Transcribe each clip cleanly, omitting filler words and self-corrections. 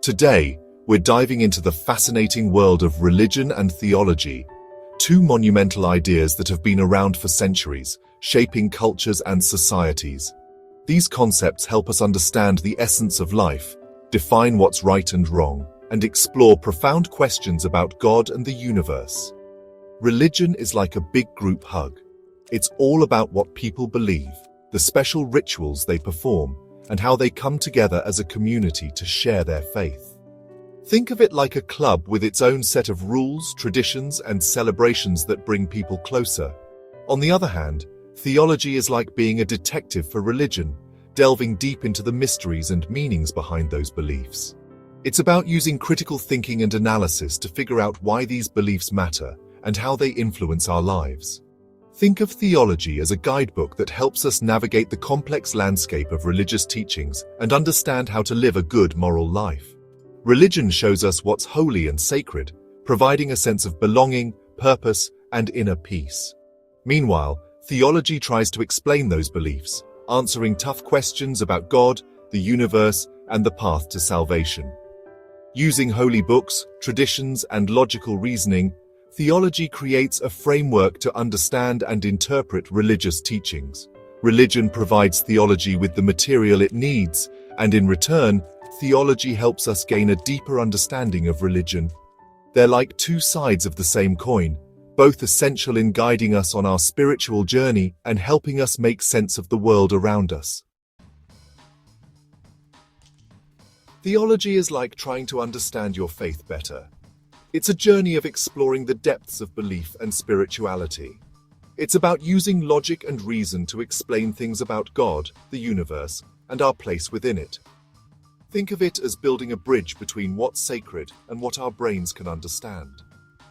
Today, we're diving into the fascinating world of religion and theology, two monumental ideas that have been around for centuries, shaping cultures and societies. These concepts help us understand the essence of life, define what's right and wrong, and explore profound questions about God and the universe. Religion is like a big group hug. It's all about what people believe, the special rituals they perform, and how they come together as a community to share their faith. Think of it like a club with its own set of rules, traditions, and celebrations that bring people closer. On the other hand, theology is like being a detective for religion, delving deep into the mysteries and meanings behind those beliefs. It's about using critical thinking and analysis to figure out why these beliefs matter and how they influence our lives. Think of theology as a guidebook that helps us navigate the complex landscape of religious teachings and understand how to live a good moral life. Religion shows us what's holy and sacred, providing a sense of belonging, purpose, and inner peace. Meanwhile, theology tries to explain those beliefs, answering tough questions about God, the universe, and the path to salvation. Using holy books, traditions, and logical reasoning, theology creates a framework to understand and interpret religious teachings. Religion provides theology with the material it needs, and in return, theology helps us gain a deeper understanding of religion. They're like two sides of the same coin, both essential in guiding us on our spiritual journey and helping us make sense of the world around us. Theology is like trying to understand your faith better. It's a journey of exploring the depths of belief and spirituality. It's about using logic and reason to explain things about God, the universe, and our place within it. Think of it as building a bridge between what's sacred and what our brains can understand.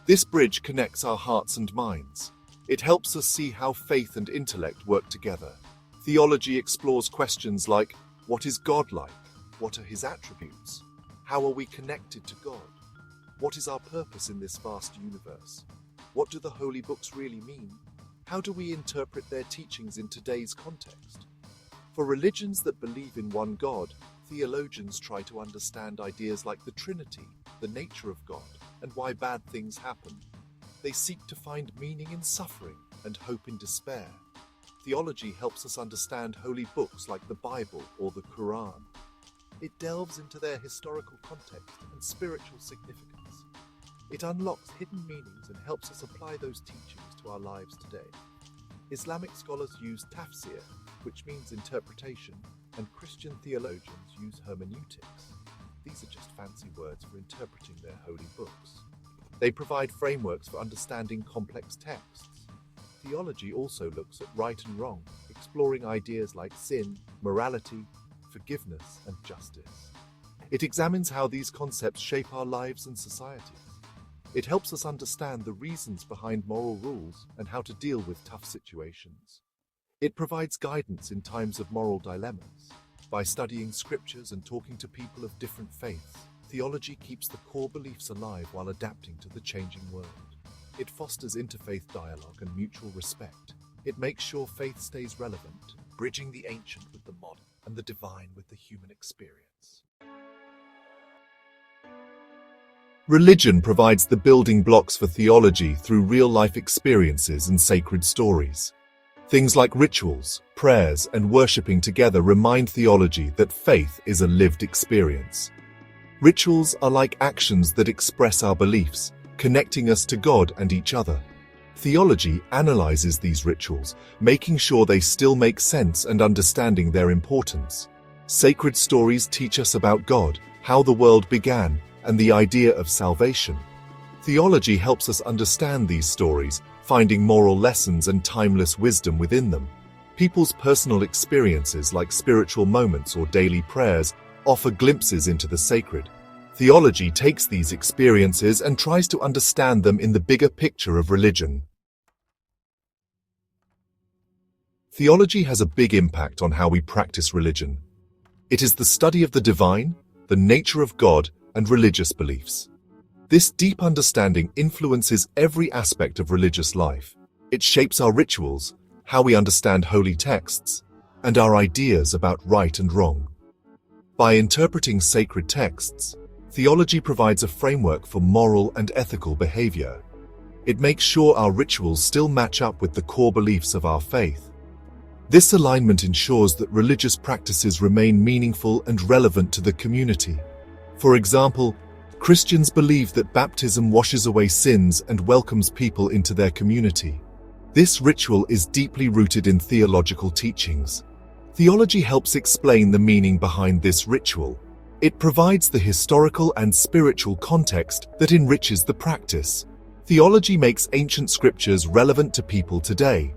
This bridge connects our hearts and minds. It helps us see how faith and intellect work together. Theology explores questions like, what is God like? What are his attributes? How are we connected to God? What is our purpose in this vast universe? What do the holy books really mean? How do we interpret their teachings in today's context? For religions that believe in one God, theologians try to understand ideas like the Trinity, the nature of God, and why bad things happen. They seek to find meaning in suffering and hope in despair. Theology helps us understand holy books like the Bible or the Quran. It delves into their historical context and spiritual significance. It unlocks hidden meanings and helps us apply those teachings to our lives today. Islamic scholars use tafsir, which means interpretation, and Christian theologians use hermeneutics. These are just fancy words for interpreting their holy books. They provide frameworks for understanding complex texts. Theology also looks at right and wrong, exploring ideas like sin, morality, forgiveness, and justice. It examines how these concepts shape our lives and societies. It helps us understand the reasons behind moral rules and how to deal with tough situations. It provides guidance in times of moral dilemmas. By studying scriptures and talking to people of different faiths, theology keeps the core beliefs alive while adapting to the changing world. It fosters interfaith dialogue and mutual respect. It makes sure faith stays relevant, bridging the ancient with the modern and the divine with the human experience. Religion provides the building blocks for theology through real-life experiences and sacred stories. Things like rituals, prayers, and worshipping together remind theology that faith is a lived experience. Rituals are like actions that express our beliefs, connecting us to God and each other. Theology analyzes these rituals, making sure they still make sense and understanding their importance. Sacred stories teach us about God, how the world began, and the idea of salvation. Theology helps us understand these stories, finding moral lessons and timeless wisdom within them. People's personal experiences, like spiritual moments or daily prayers, offer glimpses into the sacred. Theology takes these experiences and tries to understand them in the bigger picture of religion. Theology has a big impact on how we practice religion. It is the study of the divine, the nature of God, and religious beliefs. This deep understanding influences every aspect of religious life. It shapes our rituals, how we understand holy texts, and our ideas about right and wrong. By interpreting sacred texts, Theology provides a framework for moral and ethical behavior. It makes sure our rituals still match up with the core beliefs of our faith. This alignment ensures that religious practices remain meaningful and relevant to the community. For example, Christians believe that baptism washes away sins and welcomes people into their community. This ritual is deeply rooted in theological teachings. Theology helps explain the meaning behind this ritual. It provides the historical and spiritual context that enriches the practice. Theology makes ancient scriptures relevant to people today.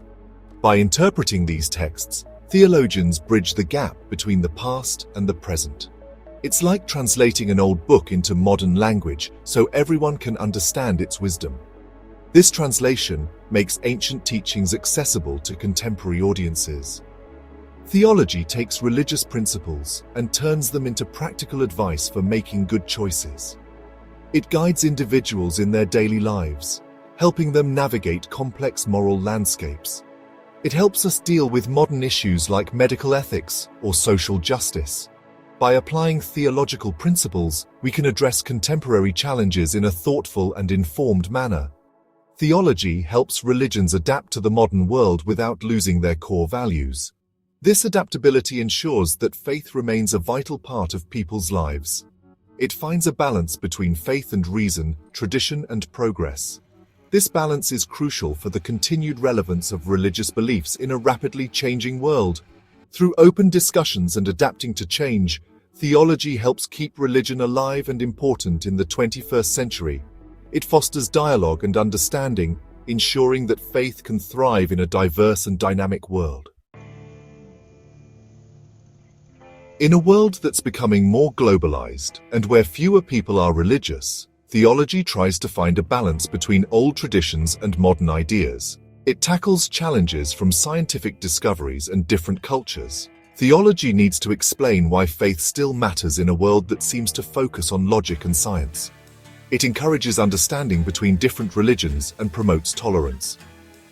By interpreting these texts, theologians bridge the gap between the past and the present. It's like translating an old book into modern language so everyone can understand its wisdom. This translation makes ancient teachings accessible to contemporary audiences. Theology takes religious principles and turns them into practical advice for making good choices. It guides individuals in their daily lives, helping them navigate complex moral landscapes. It helps us deal with modern issues like medical ethics or social justice. By applying theological principles, we can address contemporary challenges in a thoughtful and informed manner. Theology helps religions adapt to the modern world without losing their core values. This adaptability ensures that faith remains a vital part of people's lives. It finds a balance between faith and reason, tradition and progress. This balance is crucial for the continued relevance of religious beliefs in a rapidly changing world. Through open discussions and adapting to change, theology helps keep religion alive and important in the 21st century. It fosters dialogue and understanding, ensuring that faith can thrive in a diverse and dynamic world. In a world that's becoming more globalized and where fewer people are religious, theology tries to find a balance between old traditions and modern ideas. It tackles challenges from scientific discoveries and different cultures. Theology needs to explain why faith still matters in a world that seems to focus on logic and science. It encourages understanding between different religions and promotes tolerance.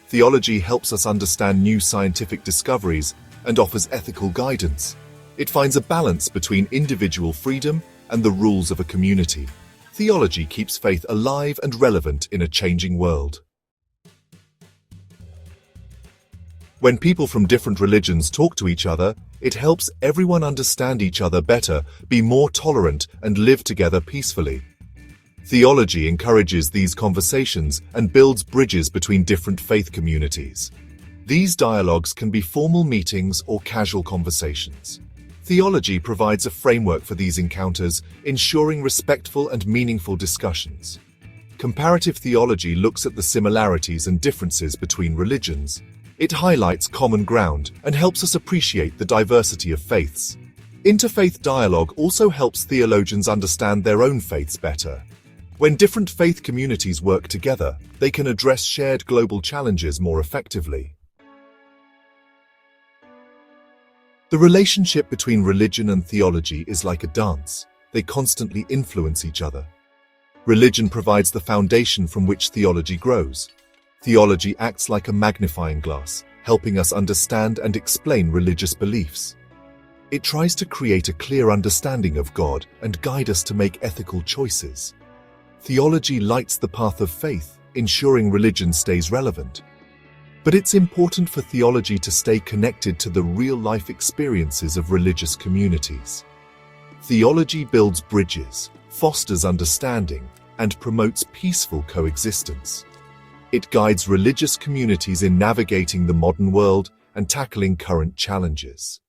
Theology helps us understand new scientific discoveries and offers ethical guidance. It finds a balance between individual freedom and the rules of a community. Theology keeps faith alive and relevant in a changing world. When people from different religions talk to each other, it helps everyone understand each other better, be more tolerant, and live together peacefully. Theology encourages these conversations and builds bridges between different faith communities. These dialogues can be formal meetings or casual conversations. Theology provides a framework for these encounters, ensuring respectful and meaningful discussions. Comparative theology looks at the similarities and differences between religions. It highlights common ground and helps us appreciate the diversity of faiths. Interfaith dialogue also helps theologians understand their own faiths better. When different faith communities work together, they can address shared global challenges more effectively. The relationship between religion and theology is like a dance. They constantly influence each other. Religion provides the foundation from which theology grows. Theology acts like a magnifying glass, helping us understand and explain religious beliefs. It tries to create a clear understanding of God and guide us to make ethical choices. Theology lights the path of faith, ensuring religion stays relevant. But it's important for theology to stay connected to the real-life experiences of religious communities. Theology builds bridges, fosters understanding, and promotes peaceful coexistence. It guides religious communities in navigating the modern world and tackling current challenges.